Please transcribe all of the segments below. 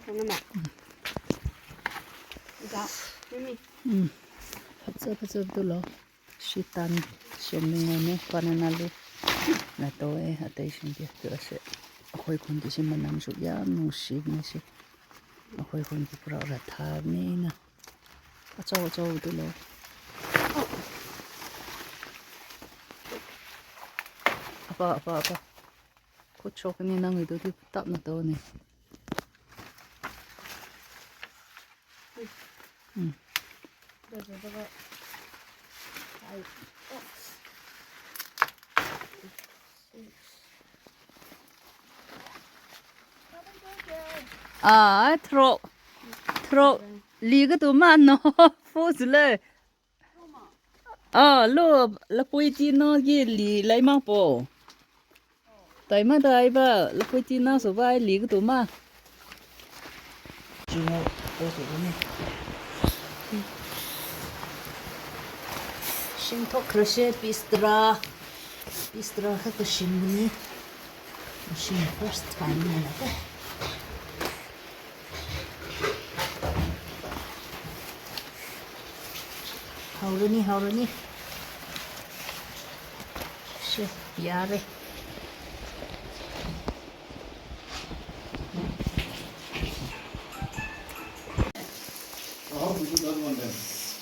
잠깐만. 이거 미미. Fazabdullah. Shitan shemingone pananalu. Na toe attention dia terasa. Akoi kun di sini manam su ya nusi nasi. Akoi kun di pura ratha ni na. Acau dulu. Apa. Kocok ni nang itu di tak na tahu ni. 저거. 아이. Throw. Liga tu mana? Fuz le. Lo lapoi ti no ye li lai mang po. Tai ma dai ba lapoi ti na so ba liga tu ma. Jumo to so ni. Shinto crochet bistra ha ko shimni. Machine first time na ba. Haurani. Shit, yare.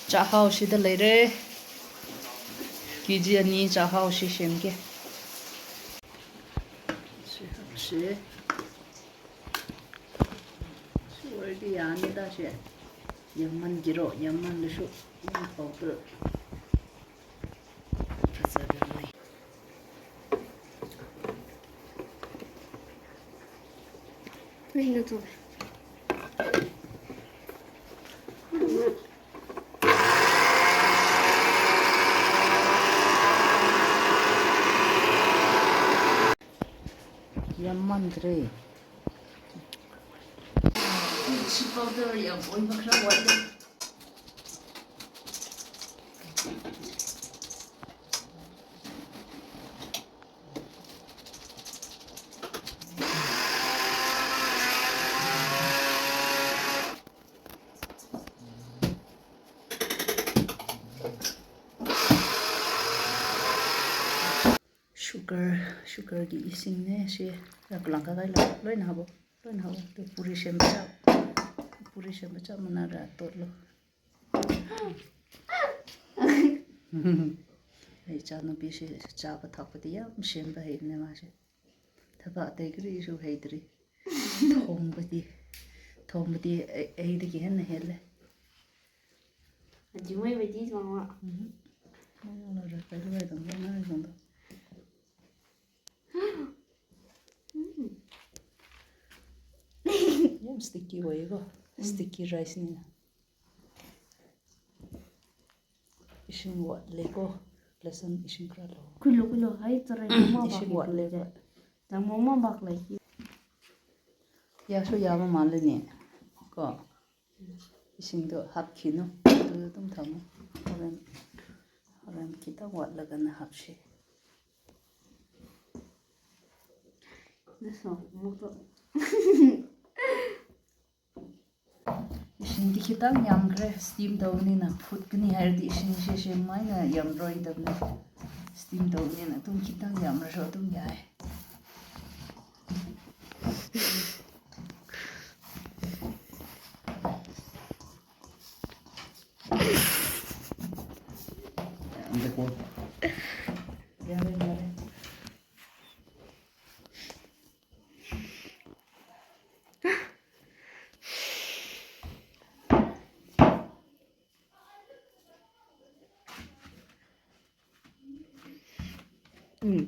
Chahao shi da lere. Kiji ani chahao shi shemge. Shi. Already yani da shi. Yaman giro, yaman lushu. Powder. 이거 좀. Yaman dre. Chi powder ya boy bakra wale. Sugar di ising ne si langka kai loin habo tu puri sembaca mana rator lo ai cha no bi si cha ba thak pa dia semba he ne ma se thaba te gri su he dri thom ba di ai de gi hen hele 지금의 베지 좋아. no ra pa lo dong na dong Yam sticky way go. Sticky rice ni na. Ising wat lego. Lesson ising kralo. 굴로 하이 저래 엄마 Ising wat lego. 장 엄마 막 라이키. Ya so ya ma mal ni. Ko. Ising do hap khino. Tu tum tham. Horan kita wat laga na hap she. 됐어. 먹어. Ising di kita yam gre steam do ni na food kni har di ising she mai na yam roi da na steam do ni na tum kita yam ra so tum yai Yare.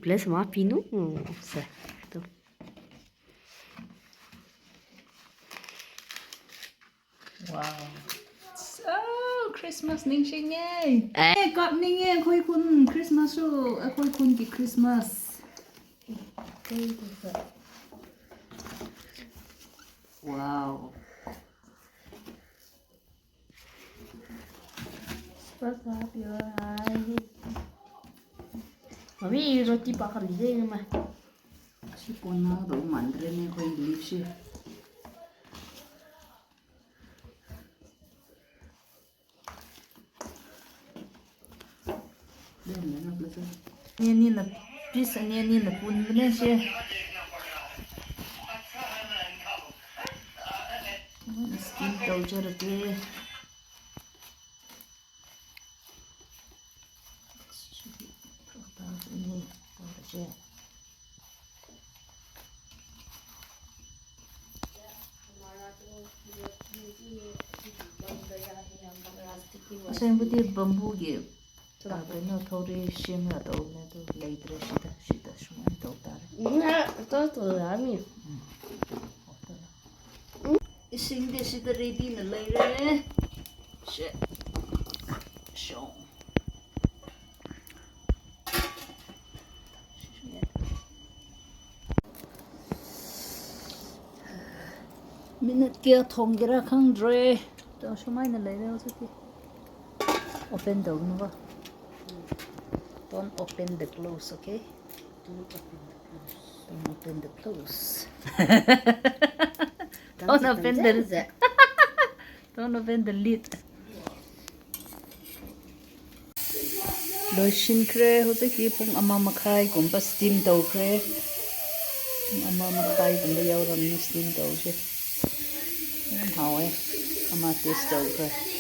Bless ma pino. Certo. Wow. So Christmas ning sing ye. Got ning ye khoi kun Christmas so khoi kun ki Christmas. Wow. Mami roti bakar dia mah. Si pona do mandre ne khoi live si. Nina piece Nina Punbinese. Steam Dojerty. Assembly bamboo give. Kaino thori shimla tawne to leitre shita shumai tawtare. to ami. Ising sida ready na leire. Shit. Show. Minute kia thongira khangdre. To shumai na leire osati. Open the door. Don't open the close, okay? Don't open the close. Don't open the Don't open the lid. Loishin kre hote ki pung ama makai gumba steam daw kre. Ama makai gumba yawram ni steam daw je. Hawe ama taste daw kre.